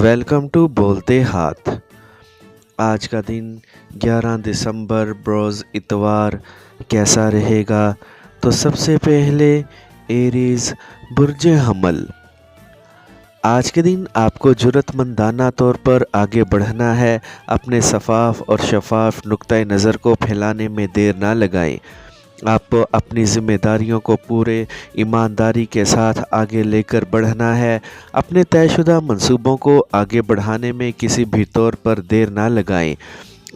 Welcome to बोलते हाथ। आज का दिन 11 दिसंबर बरोज़ इतवार कैसा रहेगा? तो सबसे पहले एरीज़ बुर्ज हमल। आज के दिन आपको जुर्रतमंदाना तौर पर आगे बढ़ना है। अपने सफ़ाफ़ और शफ़ाफ़ नुक्ता नज़र को फैलाने में देर ना लगाएं। आपको अपनी ज़िम्मेदारियों को पूरे ईमानदारी के साथ आगे लेकर बढ़ना है। अपने तयशुदा मंसूबों को आगे बढ़ाने में किसी भी तौर पर देर ना लगाएं।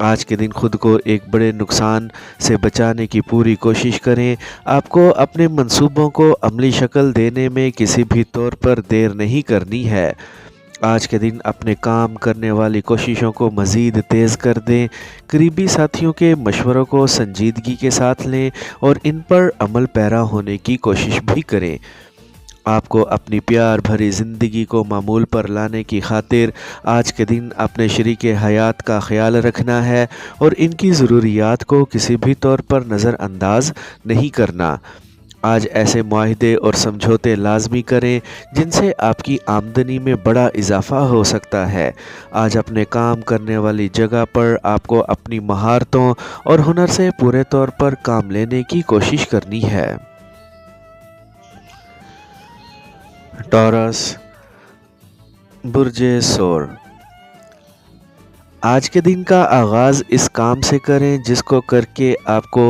आज के दिन खुद को एक बड़े नुकसान से बचाने की पूरी कोशिश करें। आपको अपने मंसूबों को अमली शक्ल देने में किसी भी तौर पर देर नहीं करनी है। आज के दिन अपने काम करने वाली कोशिशों को मज़ीद तेज़ कर दें। करीबी साथियों के मशवरों को संजीदगी के साथ लें और इन पर अमल पैरा होने की कोशिश भी करें। आपको अपनी प्यार भरी ज़िंदगी को मामूल पर लाने की खातिर आज के दिन अपने शरीके हयात का ख्याल रखना है और इनकी ज़रूरियात को किसी भी तौर पर नज़रअंदाज नहीं करना। आज ऐसे मुआहदे और समझौते लाजमी करें जिनसे आपकी आमदनी में बड़ा इजाफ़ा हो सकता है। आज अपने काम करने वाली जगह पर आपको अपनी महारतों और हुनर से पूरे तौर पर काम लेने की कोशिश करनी है। टॉरस बुर्जे सोर। आज के दिन का आगाज़ इस काम से करें जिसको करके आपको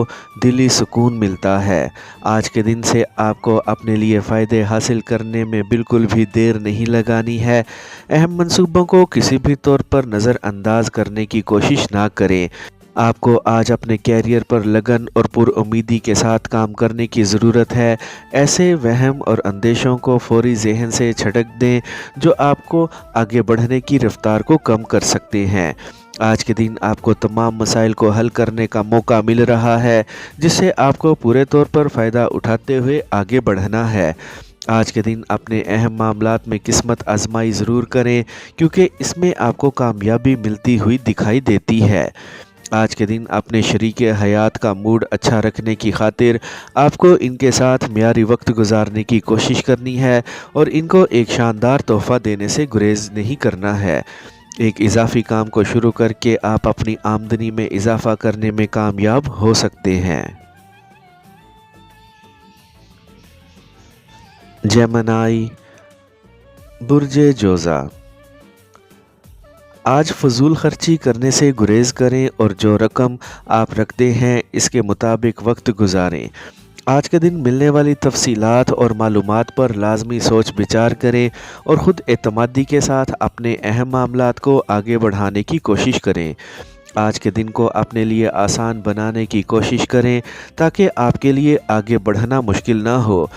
दिली सुकून मिलता है। आज के दिन से आपको अपने लिए फ़ायदे हासिल करने में बिल्कुल भी देर नहीं लगानी है। अहम मंसूबों को किसी भी तौर पर नज़रअंदाज करने की कोशिश ना करें। आपको आज अपने कैरियर पर लगन और पुरउम्मीदी के साथ काम करने की ज़रूरत है। ऐसे वहम और अंदेशों को फौरी ज़हन से छटक दें जो आपको आगे बढ़ने की रफ्तार को कम कर सकते हैं। आज के दिन आपको तमाम मसाइल को हल करने का मौका मिल रहा है जिससे आपको पूरे तौर पर फ़ायदा उठाते हुए आगे बढ़ना है। आज के दिन अपने अहम मामलात में किस्मत आजमाई ज़रूर करें क्योंकि इसमें आपको कामयाबी मिलती हुई दिखाई देती है। आज के दिन अपने शरीके हयात का मूड अच्छा रखने की खातिर आपको इनके साथ मियारी वक्त गुजारने की कोशिश करनी है और इनको एक शानदार तोहफ़ा देने से गुरेज नहीं करना है। एक इजाफी काम को शुरू करके आप अपनी आमदनी में इजाफा करने में कामयाब हो सकते हैं। जेमिनी बुर्जे जोज़ा। आज फजूल खर्ची करने से गुरेज करें और जो रकम आप रखते हैं इसके मुताबिक वक्त गुजारें। आज के दिन मिलने वाली तफसीलात और मालूमात पर लाजमी सोच विचार करें और ख़ुद एतमादी के साथ अपने अहम मामलात को आगे बढ़ाने की कोशिश करें। आज के दिन को अपने लिए आसान बनाने की कोशिश करें ताकि आपके लिए आगे बढ़ना मुश्किल ना हो।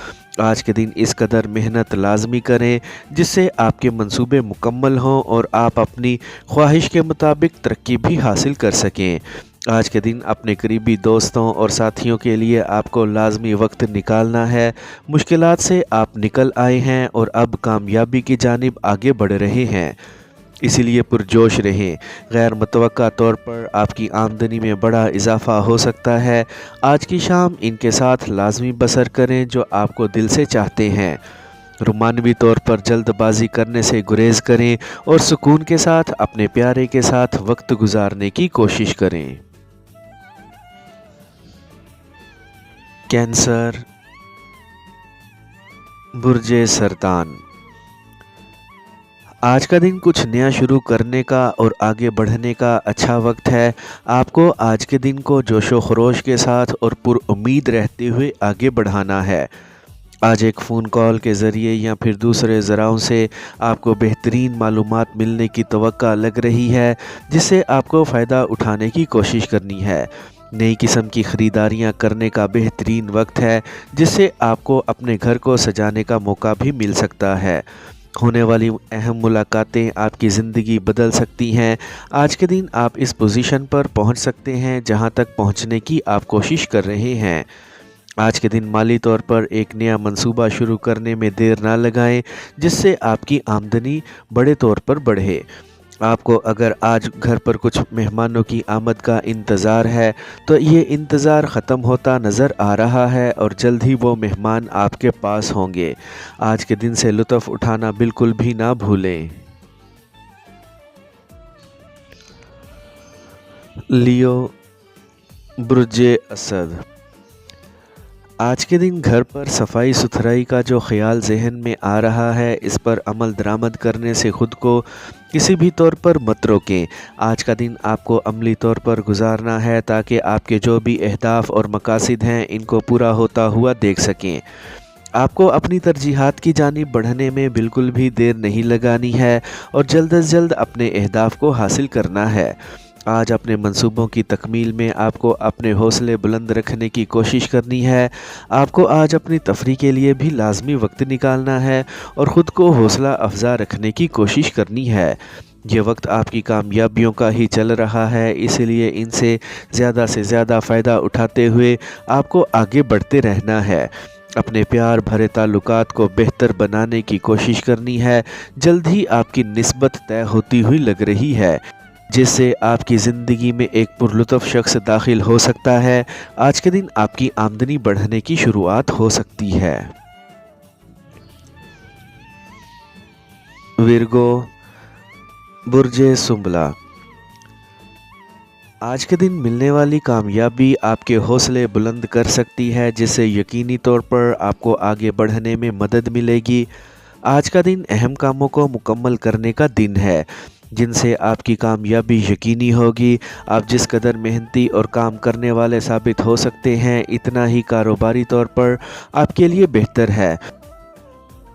आज के दिन इस कदर मेहनत लाजमी करें जिससे आपके मंसूबे मुकम्मल हों और आप अपनी ख्वाहिश के मुताबिक तरक्की भी हासिल कर सकें। आज के दिन अपने करीबी दोस्तों और साथियों के लिए आपको लाजमी वक्त निकालना है। मुश्किलात से आप निकल आए हैं और अब कामयाबी की जानिब आगे बढ़ रहे हैं, इसीलिए पुरजोश रहें। गैर मुतवक्का तौर पर आपकी आमदनी में बड़ा इजाफ़ा हो सकता है। आज की शाम इनके साथ लाजमी बसर करें जो आपको दिल से चाहते हैं। रुमानवी तौर पर जल्दबाजी करने से गुरेज करें और सुकून के साथ अपने प्यारे के साथ वक्त गुजारने की कोशिश करें। कैंसर बुर्जे सरतान। आज का दिन कुछ नया शुरू करने का और आगे बढ़ने का अच्छा वक्त है। आपको आज के दिन को जोशो खरोश के साथ और पुरउम्मीद रहते हुए आगे बढ़ाना है। आज एक फ़ोन कॉल के ज़रिए या फिर दूसरे ज़राओं से आपको बेहतरीन मालूमात मिलने की तवक्का लग रही है जिससे आपको फ़ायदा उठाने की कोशिश करनी है। नई किस्म की ख़रीदारियाँ करने का बेहतरीन वक्त है जिससे आपको अपने घर को सजाने का मौका भी मिल सकता है। होने वाली अहम मुलाकातें आपकी ज़िंदगी बदल सकती हैं। आज के दिन आप इस पोजीशन पर पहुंच सकते हैं जहां तक पहुंचने की आप कोशिश कर रहे हैं। आज के दिन माली तौर पर एक नया मंसूबा शुरू करने में देर ना लगाएं जिससे आपकी आमदनी बड़े तौर पर बढ़े। आपको अगर आज घर पर कुछ मेहमानों की आमद का इंतज़ार है तो ये इंतज़ार ख़त्म होता नज़र आ रहा है और जल्द ही वो मेहमान आपके पास होंगे। आज के दिन से लुत्फ़ उठाना बिल्कुल भी ना भूलें। लियो, बुर्ज असद। आज के दिन घर पर सफाई सुथराई का जो ख्याल जहन में आ रहा है, इस पर अमल दरामद करने से ख़ुद को किसी भी तौर पर मत रोकें। आज का दिन आपको अमली तौर पर गुजारना है ताकि आपके जो भी अहदाफ और मकासद हैं इनको पूरा होता हुआ देख सकें। आपको अपनी तरजीहात की जानिब बढ़ने में बिल्कुल भी देर नहीं लगानी है और जल्द अज जल्द अपने अहदाफ को हासिल करना है। आज अपने मंसूबों की तकमील में आपको अपने हौसले बुलंद रखने की कोशिश करनी है। आपको आज अपनी तफरी के लिए भी लाजमी वक्त निकालना है और ख़ुद को हौसला अफजा रखने की कोशिश करनी है। ये वक्त आपकी कामयाबियों का ही चल रहा है, इसलिए इनसे ज़्यादा से ज़्यादा फ़ायदा उठाते हुए आपको आगे बढ़ते रहना है। अपने प्यार भरे ताल्लुकात को बेहतर बनाने की कोशिश करनी है। जल्द ही आपकी निस्बत तय होती हुई लग रही है, जिससे आपकी ज़िंदगी में एक पुरलुत्फ़ शख्स दाखिल हो सकता है। आज के दिन आपकी आमदनी बढ़ने की शुरुआत हो सकती है। विर्गो, बुर्ज सुंबला। आज के दिन मिलने वाली कामयाबी आपके हौसले बुलंद कर सकती है, जिससे यकीनी तौर पर आपको आगे बढ़ने में मदद मिलेगी। आज का दिन अहम कामों को मुकम्मल करने का दिन है, जिनसे आपकी कामयाबी यकीनी होगी। आप जिस कदर मेहनती और काम करने वाले साबित हो सकते हैं, इतना ही कारोबारी तौर पर आपके लिए बेहतर है।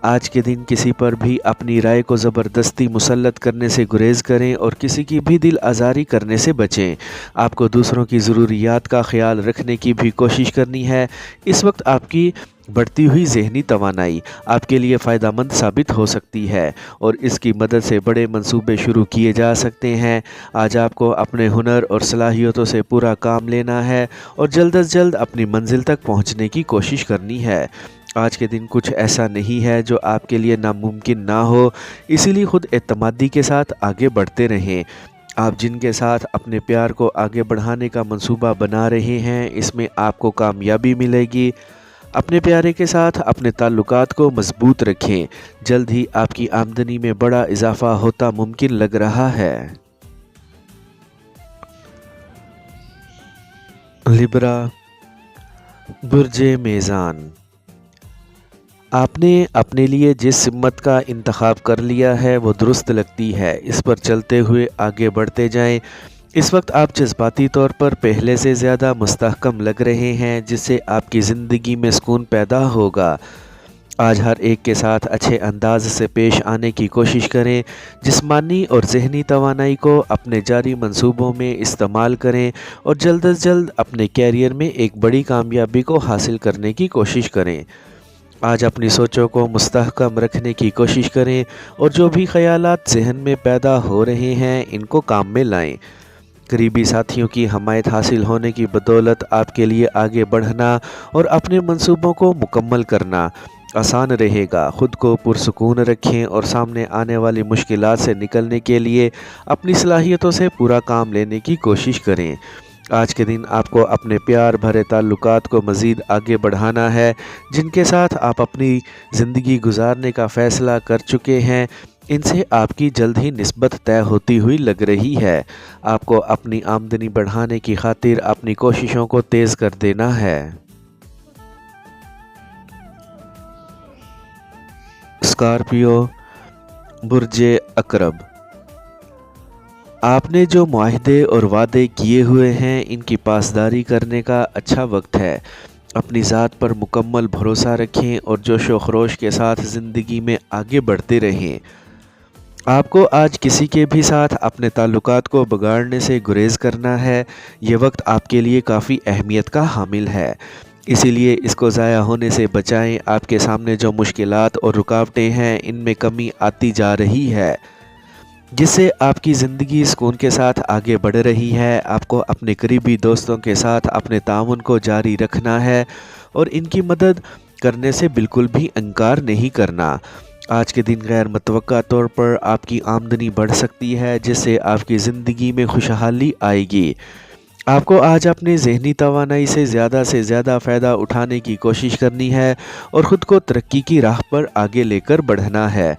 आज के दिन किसी पर भी अपनी राय को ज़बरदस्ती मुसल्लत करने से गुरेज करें और किसी की भी दिल आज़ारी करने से बचें। आपको दूसरों की ज़रूरियात का ख्याल रखने की भी कोशिश करनी है। इस वक्त आपकी बढ़ती हुई ज़हनी तवानाई आपके लिए फ़ायदेमंद साबित हो सकती है और इसकी मदद से बड़े मंसूबे शुरू किए जा सकते हैं। आज आपको अपने हुनर और सलाहियतों से पूरा काम लेना है और जल्द अज जल्द अपनी मंजिल तक पहुंचने की कोशिश करनी है। आज के दिन कुछ ऐसा नहीं है जो आपके लिए नामुमकिन ना हो, इसीलिए खुद एतमादी के साथ आगे बढ़ते रहें। आप जिनके साथ अपने प्यार को आगे बढ़ाने का मंसूबा बना रहे हैं, इसमें आपको कामयाबी मिलेगी। अपने प्यारे के साथ अपने ताल्लुकात को मजबूत रखें। जल्द ही आपकी आमदनी में बड़ा इजाफा होता मुमकिन लग रहा है। लिब्रा, बुर्ज मेज़ान। आपने अपने लिए जिस सिमत का इंतखाब कर लिया है वो दुरुस्त लगती है। इस पर चलते हुए आगे बढ़ते जाएं। इस वक्त आप जज्बाती तौर पर पहले से ज़्यादा मुस्तहकम लग रहे हैं, जिससे आपकी ज़िंदगी में सुकून पैदा होगा। आज हर एक के साथ अच्छे अंदाज से पेश आने की कोशिश करें। जिस्मानी और ज़हनी तवानाई को अपने जारी मंसूबों में इस्तेमाल करें और जल्द अज जल्द अपने कैरियर में एक बड़ी कामयाबी को हासिल करने की कोशिश करें। आज अपनी सोचों को मुस्तहकम रखने की कोशिश करें और जो भी ख़यालात ज़हन में पैदा हो रहे हैं इनको काम में लाएं। करीबी साथियों की हमायत हासिल होने की बदौलत आपके लिए आगे बढ़ना और अपने मंसूबों को मुकम्मल करना आसान रहेगा। ख़ुद को पुरसुकून रखें और सामने आने वाली मुश्किलात से निकलने के लिए अपनी सलाहियतों से पूरा काम लेने की कोशिश करें। आज के दिन आपको अपने प्यार भरे ताल्लुकात को मज़ीद आगे बढ़ाना है। जिनके साथ आप अपनी ज़िंदगी गुजारने का फ़ैसला कर चुके हैं, इनसे आपकी जल्द ही निस्बत तय होती हुई लग रही है। आपको अपनी आमदनी बढ़ाने की खातिर अपनी कोशिशों को तेज़ कर देना है। स्कॉर्पियो, बुर्ज अकरब। आपने जो मुआहदे और वादे किए हुए हैं, इनकी पासदारी करने का अच्छा वक्त है। अपनी ज़ात पर मुकम्मल भरोसा रखें और जोश व खरोश के साथ ज़िंदगी में आगे बढ़ते रहें। आपको आज किसी के भी साथ अपने ताल्लुकात को बिगाड़ने से गुरेज करना है। ये वक्त आपके लिए काफ़ी अहमियत का हामिल है, इसीलिए इसको ज़ाया होने से बचाएं। आपके सामने जो मुश्किलात और रुकावटें हैं, इनमें कमी आती जा रही है, जिससे आपकी ज़िंदगी सुकून के साथ आगे बढ़ रही है। आपको अपने करीबी दोस्तों के साथ अपने ताउन को जारी रखना है और इनकी मदद करने से बिल्कुल भी इनकार नहीं करना। आज के दिन गैर मुतवक्का तौर पर आपकी आमदनी बढ़ सकती है, जिससे आपकी ज़िंदगी में खुशहाली आएगी। आपको आज अपने ज़हनी तवानाई से ज़्यादा फ़ायदा उठाने की कोशिश करनी है और ख़ुद को तरक्की की राह पर आगे लेकर बढ़ना है।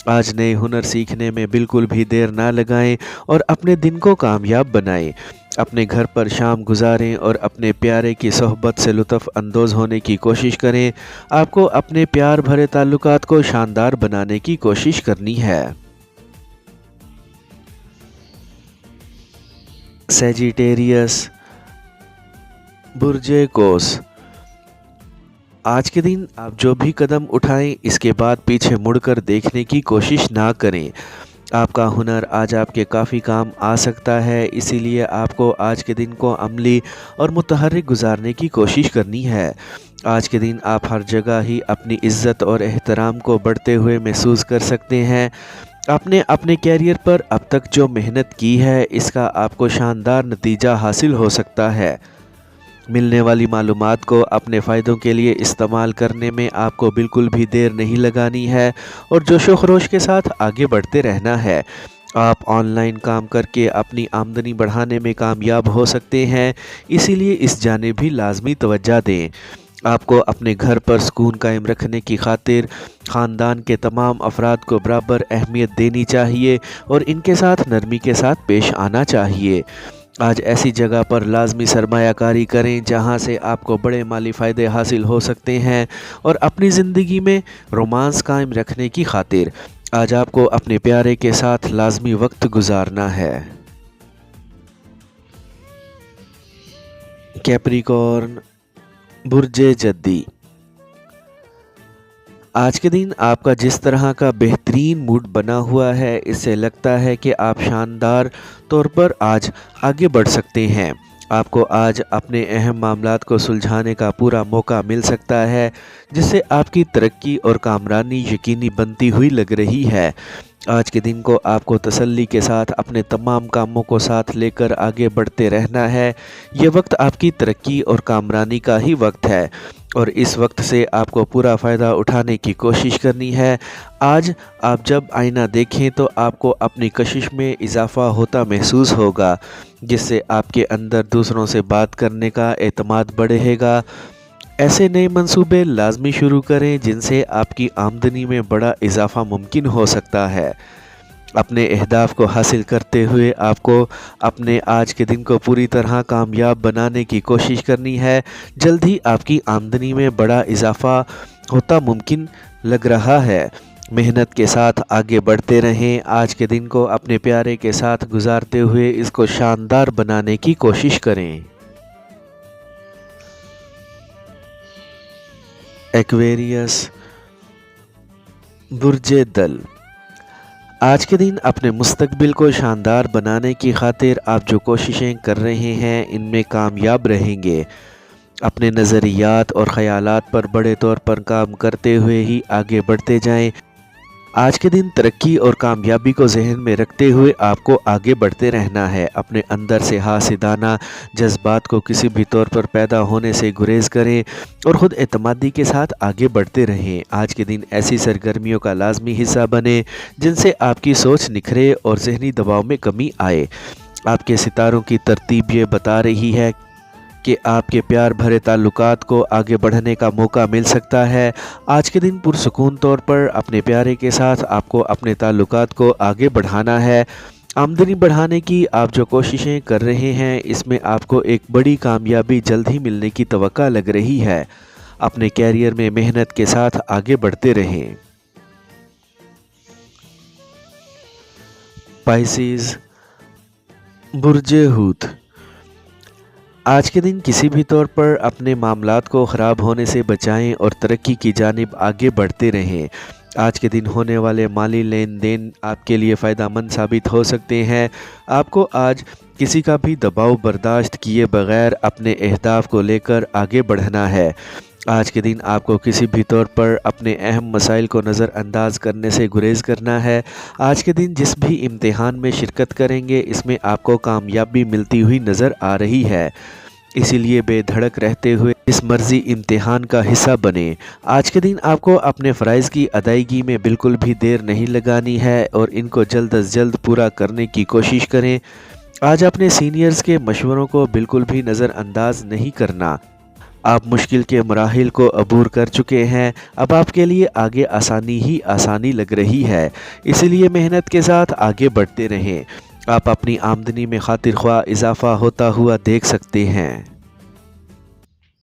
आज नए हुनर सीखने में बिल्कुल भी देर ना लगाएं और अपने दिन को कामयाब बनाएं। اپنے گھر پر شام گزاریں اور اپنے پیارے کی صحبت سے لطف اندوز ہونے کی کوشش کریں۔ آپ کو اپنے پیار بھرے تعلقات کو شاندار بنانے کی کوشش کرنی ہے۔ سیجیٹیریس، برج قوس، آج کے دن آپ جو بھی قدم اٹھائیں اس کے بعد پیچھے مڑ کر دیکھنے کی کوشش نہ کریں۔ آپ کا ہنر آج آپ کے کافی کام آ سکتا ہے، اسی لیے آپ کو آج کے دن کو عملی اور متحرک گزارنے کی کوشش کرنی ہے۔ آج کے دن آپ ہر جگہ ہی اپنی عزت اور احترام کو بڑھتے ہوئے محسوس کر سکتے ہیں۔ آپ نے اپنے کیریئر پر اب تک جو محنت کی ہے اس کا آپ کو شاندار نتیجہ حاصل ہو سکتا ہے۔ ملنے والی معلومات کو اپنے فائدوں کے لیے استعمال کرنے میں آپ کو بالکل بھی دیر نہیں لگانی ہے اور جوش و خروش کے ساتھ آگے بڑھتے رہنا ہے۔ آپ آن لائن کام کر کے اپنی آمدنی بڑھانے میں کامیاب ہو سکتے ہیں، اسی لیے اس جانب بھی لازمی توجہ دیں۔ آپ کو اپنے گھر پر سکون قائم رکھنے کی خاطر خاندان کے تمام افراد کو برابر اہمیت دینی چاہیے اور ان کے ساتھ نرمی کے ساتھ پیش آنا چاہیے۔ آج ایسی جگہ پر لازمی سرمایہ کاری کریں جہاں سے آپ کو بڑے مالی فائدے حاصل ہو سکتے ہیں اور اپنی زندگی میں رومانس قائم رکھنے کی خاطر آج آپ کو اپنے پیارے کے ساتھ لازمی وقت گزارنا ہے۔ کیپریکارن، برج جدی، آج کے دن آپ کا جس طرح کا بہترین موڈ بنا ہوا ہے اس سے لگتا ہے کہ آپ شاندار طور پر آج آگے بڑھ سکتے ہیں۔ آپ کو آج اپنے اہم معاملات کو سلجھانے کا پورا موقع مل سکتا ہے جس سے آپ کی ترقی اور کامرانی یقینی بنتی ہوئی لگ رہی ہے۔ آج کے دن کو آپ کو تسلی کے ساتھ اپنے تمام کاموں کو ساتھ لے کر آگے بڑھتے رہنا ہے۔ یہ وقت آپ کی ترقی اور کامرانی کا ہی وقت ہے اور اس وقت سے آپ کو پورا فائدہ اٹھانے کی کوشش کرنی ہے۔ آج آپ جب آئینہ دیکھیں تو آپ کو اپنی کشش میں اضافہ ہوتا محسوس ہوگا جس سے آپ کے اندر دوسروں سے بات کرنے کا اعتماد بڑھے گا۔ ایسے نئے منصوبے لازمی شروع کریں جن سے آپ کی آمدنی میں بڑا اضافہ ممکن ہو سکتا ہے۔ اپنے اہداف کو حاصل کرتے ہوئے آپ کو اپنے آج کے دن کو پوری طرح کامیاب بنانے کی کوشش کرنی ہے۔ جلد ہی آپ کی آمدنی میں بڑا اضافہ ہوتا ممکن لگ رہا ہے۔ محنت کے ساتھ آگے بڑھتے رہیں۔ آج کے دن کو اپنے پیارے کے ساتھ گزارتے ہوئے اس کو شاندار بنانے کی کوشش کریں۔ ایکویریس، برج دل، آج کے دن اپنے مستقبل کو شاندار بنانے کی خاطر آپ جو کوششیں کر رہے ہیں ان میں کامیاب رہیں گے۔ اپنے نظریات اور خیالات پر بڑے طور پر کام کرتے ہوئے ہی آگے بڑھتے جائیں۔ آج کے دن ترقی اور کامیابی کو ذہن میں رکھتے ہوئے آپ کو آگے بڑھتے رہنا ہے۔ اپنے اندر سے حاسدانہ جذبات کو کسی بھی طور پر پیدا ہونے سے گریز کریں اور خود اعتمادی کے ساتھ آگے بڑھتے رہیں۔ آج کے دن ایسی سرگرمیوں کا لازمی حصہ بنیں جن سے آپ کی سوچ نکھرے اور ذہنی دباؤ میں کمی آئے۔ آپ کے ستاروں کی ترتیب یہ بتا رہی ہے کہ آپ کے پیار بھرے تعلقات کو آگے بڑھنے کا موقع مل سکتا ہے۔ آج کے دن پرسکون طور پر اپنے پیارے کے ساتھ آپ کو اپنے تعلقات کو آگے بڑھانا ہے۔ آمدنی بڑھانے کی آپ جو کوششیں کر رہے ہیں اس میں آپ کو ایک بڑی کامیابی جلد ہی ملنے کی توقع لگ رہی ہے۔ اپنے کیریئر میں محنت کے ساتھ آگے بڑھتے رہیں۔ پائسیز، برج حوت، آج کے دن کسی بھی طور پر اپنے معاملات کو خراب ہونے سے بچائیں اور ترقی کی جانب آگے بڑھتے رہیں۔ آج کے دن ہونے والے مالی لین دین آپ کے لیے فائدہ مند ثابت ہو سکتے ہیں۔ آپ کو آج کسی کا بھی دباؤ برداشت کیے بغیر اپنے اہداف کو لے کر آگے بڑھنا ہے۔ آج کے دن آپ کو کسی بھی طور پر اپنے اہم مسائل کو نظر انداز کرنے سے گریز کرنا ہے۔ آج کے دن جس بھی امتحان میں شرکت کریں گے اس میں آپ کو کامیابی ملتی ہوئی نظر آ رہی ہے، اسی لیے بے دھڑک رہتے ہوئے اس مرضی امتحان کا حصہ بنیں۔ آج کے دن آپ کو اپنے فرائض کی ادائیگی میں بالکل بھی دیر نہیں لگانی ہے اور ان کو جلد از جلد پورا کرنے کی کوشش کریں۔ آج اپنے سینئرز کے مشوروں کو بالکل بھی نظر انداز نہیں کرنا۔ آپ مشکل کے مراحل کو عبور کر چکے ہیں، اب آپ کے لیے آگے آسانی ہی آسانی لگ رہی ہے، اسی لیے محنت کے ساتھ آگے بڑھتے رہیں۔ آپ اپنی آمدنی میں خاطر خواہ اضافہ ہوتا ہوا دیکھ سکتے ہیں۔